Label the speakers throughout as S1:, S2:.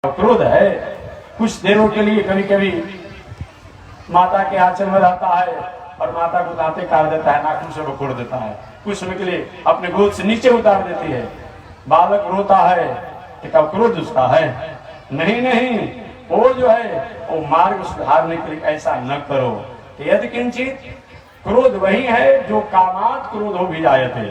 S1: क्रोध है। कुछ देरों के लिए कभी कभी माता के आंचल में रहता है और माता को दांते काट देता है, नाखून से बकोड़ देता है। कुछ समय के लिए अपने गोद से नीचे उतार देती है। बालक रोता है कि कब क्रोध उसका है? नहीं नहीं, वो जो है वो मार्ग सुधारने के लिए ऐसा न करो। यदि किंचित, क्रोध वही है जो कामात क्रोध हो भी जायते,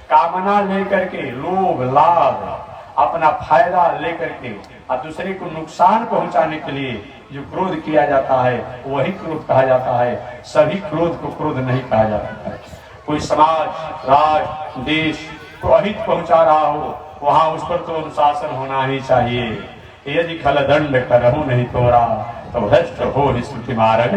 S1: कामना लेकर के, लोभ लाभ, अपना फायदा लेकर के और दूसरे को नुकसान पहुंचाने के लिए जो क्रोध किया जाता है वही क्रोध कहा जाता है। सभी क्रोध को क्रोध नहीं कहा जाता है। कोई समाज, राष्ट्र, देश को अहित पहुंचा रहा हो, वहां उस पर तो अनुशासन होना ही चाहिए। यदि खल दंड करहु नहीं तोरा तो भ्रष्ट हो स्तुति मार्ग।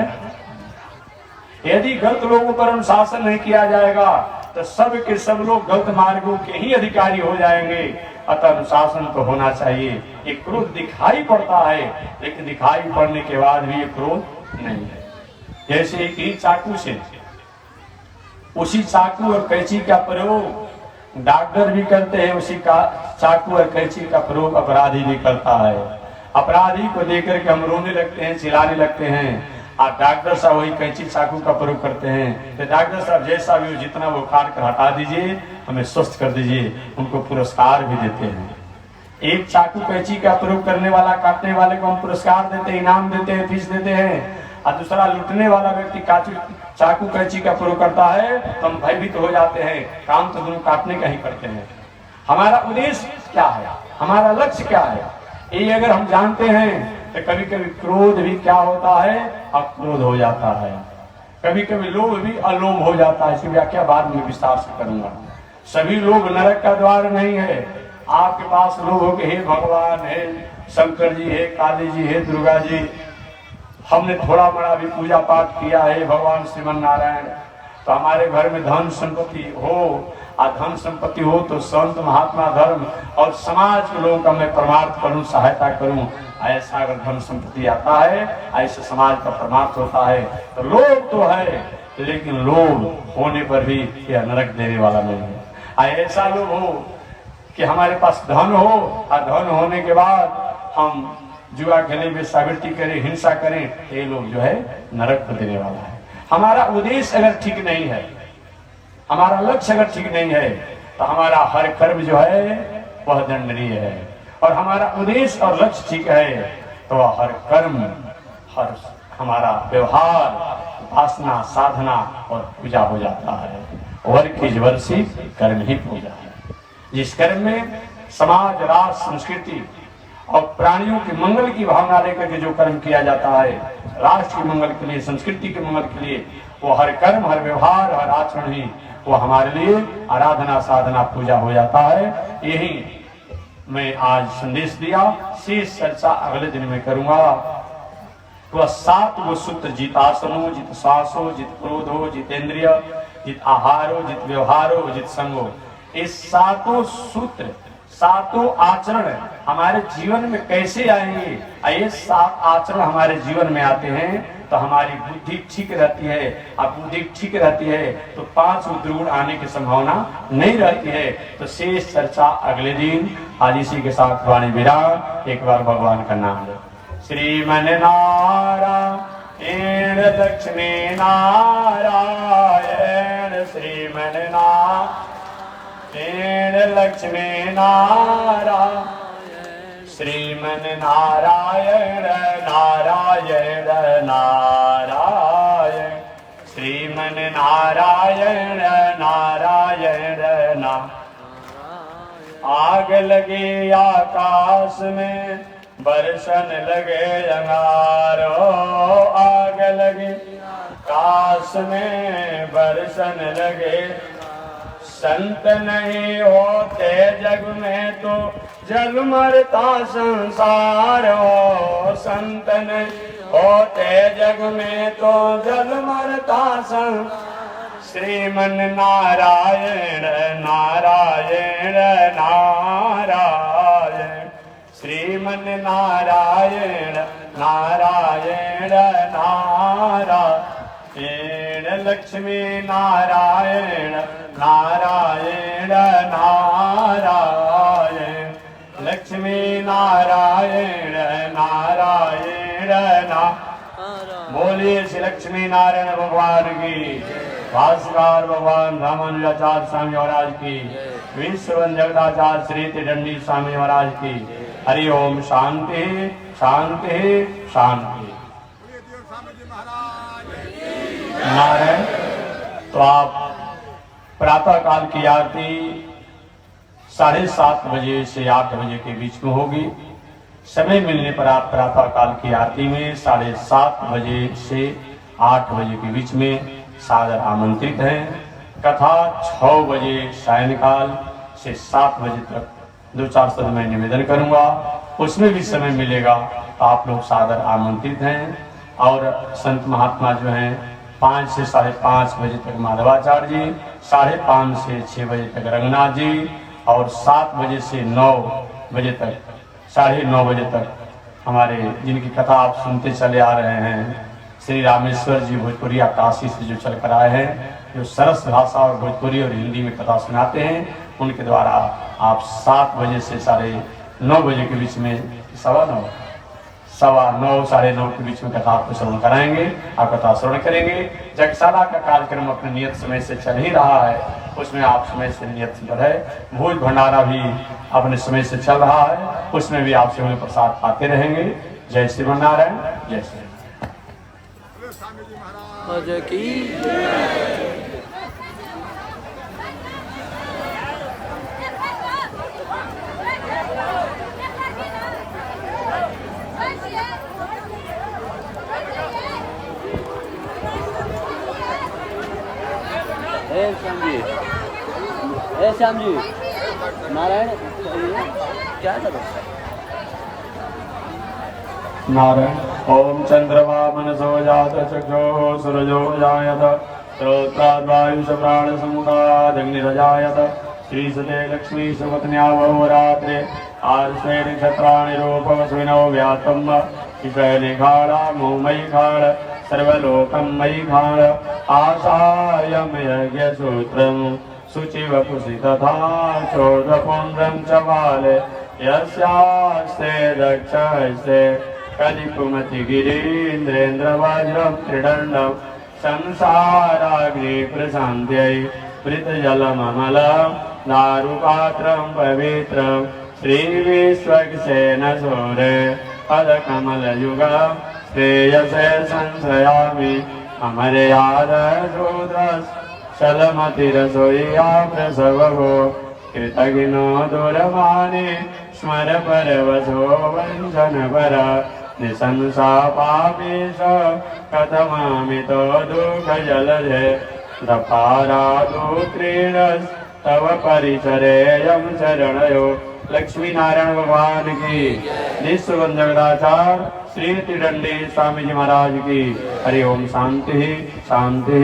S1: यदि गलत लोगों पर अनुशासन नहीं किया जाएगा तो सब के सब लोग गलत मार्गों के ही अधिकारी हो जाएंगे। अतः अनुशासन तो होना चाहिए। ये क्रोध दिखाई पड़ता है, लेकिन दिखाई पड़ने के बाद भी ये क्रोध नहीं है। जैसे कि चाकू से, उसी चाकू और कैंची का प्रयोग डॉक्टर भी करते हैं, उसी का चाकू और कैंची का प्रयोग अपराधी भी करता है। अपराधी को लेकर के हम रोने लगते हैं, चिल्लाने लगते हैं, और डॉक्टर साहब वही कैंची चाकू का प्रयोग करते हैं। तो डॉक्टर साहब जैसा भी हो, जितना वो काट कर हटा दीजिए, हमें स्वस्थ कर दीजिए, उनको पुरस्कार भी देते हैं। एक चाकू कैंची का प्रयोग करने वाला, काटने वाले को हम पुरस्कार देते हैं, इनाम देते हैं, फीस देते हैं। और दूसरा लूटने वाला व्यक्ति चाकू कैंची का प्रयोग करता है तो हम भयभीत हो जाते हैं। काम तो दोनों काटने का ही करते हैं। हमारा उद्देश्य क्या है, हमारा लक्ष्य क्या है, ये अगर हम जानते हैं तो कभी कभी क्रोध भी क्या होता है, अक्रोध हो जाता है। कभी कभी लोभ भी अलोभ हो जाता है। इसकी व्याख्या बाद में विस्तार से करूंगा। सभी लोग नरक का द्वार नहीं है। आपके पास लोग हो के हे भगवान, हे शंकर जी, हे काली जी, हे दुर्गा जी, हमने थोड़ा बड़ा भी पूजा पाठ किया है भगवान श्रीमन नारायण, तो हमारे घर में धन संपत्ति हो, और धन संपत्ति हो तो संत महात्मा धर्म और समाज के लोगों का मैं परमार्थ करूं, सहायता करूं। ऐसा अगर धन संपत्ति आता है, ऐसे समाज का परमार्थ होता है। तो लोभ तो है, लेकिन लोभ होने पर भी यह नरक देने वाला नहीं है। ऐसा लोभ हो कि हमारे पास धन हो और धन होने के बाद हम जुआ खेले, वेश्यावृत्ति करें, हिंसा करें, ये लोग जो है नरक को देने वाला है। हमारा उद्देश्य अगर ठीक नहीं है, हमारा लक्ष्य अगर ठीक नहीं है, तो हमारा हर कर्म जो है वह दंडनीय है। और हमारा उद्देश्य और लक्ष्य ठीक है तो हर कर्म, हर हमारा व्यवहार, उपासना, साधना और पूजा हो जाता है। वर की वर्षी कर्म ही पूजा है। जिस कर्म में समाज, राष्ट्र, संस्कृति और प्राणियों के मंगल की भावना लेकर के जो कर्म किया जाता है, राष्ट्र के मंगल के लिए, संस्कृति के मंगल के लिए, वो हर कर्म, हर व्यवहार, हर आचरण ही वो हमारे लिए आराधना, साधना, पूजा हो जाता है। यही मैं आज संदेश दिया। शेष चर्चा अगले दिन में करूंगा। तो 7 वो सूत्र, जित आसनो, जित श्वासो, जित क्रोधो, जितेंद्रिय, जित आहारो, जित व्यवहारो, जित संगो, इस 7 सूत्र, 7 आचरण हमारे जीवन में कैसे आएंगे? ये 7 आचरण हमारे जीवन में आते हैं तो हमारी बुद्धि ठीक रहती है। अब बुद्धि ठीक रहती है तो 5 दुर्गुण आने की संभावना नहीं रहती है। तो शेष चर्चा अगले दिन। आज इसी के साथ वाणी विराम। एक बार भगवान का नाम लो। श्रीमन नारायण लक्ष्मी नारायण, श्रीमन नारायण लक्ष्मी नारायण, श्रीमन नारायण नारायण नारायण, श्रीमन नारायण नारायण नारायण। आग लगे आकाश में, बरसन लगे अंगारो, आग लगे आकाश में, बरसन लगे। संत नहीं होते जग में तो जग मरता संसार हो, संत नहीं होते जग में तो जग मरता संसार। श्रीमन नारायण नारायण नारायण, श्रीमन नारायण नारायण नारायण, लक्ष्मी नारायण नारायण नारायण, लक्ष्मी नारायण बोलिए श्री लक्ष्मी नारायण भगवान की, भास्कर भगवान रामानुजाचार्य स्वामी महाराज की, विश्ववन जगदाचार्य श्री त्रिदंडी स्वामी महाराज की। हरि ओम। शांति शांति शांति। नारायण। तो आप प्रातः काल की आरती 7:30 बजे से 8 बजे के बीच में होगी। समय मिलने पर आप प्रातः काल की आरती में 7:30 बजे से 8 बजे के बीच में सादर आमंत्रित हैं। कथा 6 बजे सायंकाल से 7 बजे तक 2-4 शब्द मैं निवेदन करूंगा, उसमें भी समय मिलेगा तो आप लोग सादर आमंत्रित हैं। और संत महात्मा जो हैं 5 से 5:30 बजे तक माधवाचार्य जी, 5:30 से 6 बजे तक रंगनाथ जी, और 7 बजे से 9 बजे तक 9:30 बजे तक हमारे जिनकी कथा आप सुनते चले आ रहे हैं श्री रामेश्वर जी भोजपुरी काशी से जो चल कर आए हैं, जो सरस भाषा और भोजपुरी और हिंदी में कथा सुनाते हैं, उनके द्वारा आप 7 बजे से 9:30 बजे के बीच में 9:15 9:30 के बीच में कथा आपको श्रवण कराएंगे। आप कथा श्रवण करेंगे। जगशाला का कार्यक्रम अपने नियत समय से चल ही रहा है, उसमें आप समय से नियत जो है भोज भंडारा भी अपने समय से चल रहा है, उसमें भी आप समय प्रसाद पाते रहेंगे। जय श्री नारायण। जय श्री
S2: श्याम जी नारायण क्या कर
S1: नारायण। ओम चंद्रमा मनसो जात चक्षो सूरजो जायत श्रोत्राद्वायुष प्राण समुदाग्निरजायत श्रीसते लक्ष्मी सुपत्न्यावरात्रे आर्षे नक्षत्राणि रूपमस्विनो व्यातम् ईशैलिखाड़ा मोमयी खाड़ सर्वलोकं मयि खाड़ आसायं यज्ञसूत्रम् शुचिवपुषि तथा चोदपुण्ड्रं च बाले यस्यास्ते दक्षस्ते कलिकुमति गिरीन्द्रेन्द्रवज्रं त्रिदण्डं संसाराग्नि प्रशान्त्यै पृतजलममलं दारुपात्रं पवित्रं श्रीविश्वक्सेनसूरे पदकमलयुगं श्रेयसे संशयामि अमर्यादशूद्रस् चलमतिरसोया प्रसवो कृतघ्नो दूरवाणी स्मर परवशो वञ्चनपर निशंसा पापीश कथमामितो दुःखजलधे दपारादुक्रीडस्तव परिचरेयं शरणयो। लक्ष्मी नारायण भगवान की, निःस्वगंध जगदाचार्य श्री त्रिदंडी स्वामी जी महाराज की। हरि ओम। शांति शांति।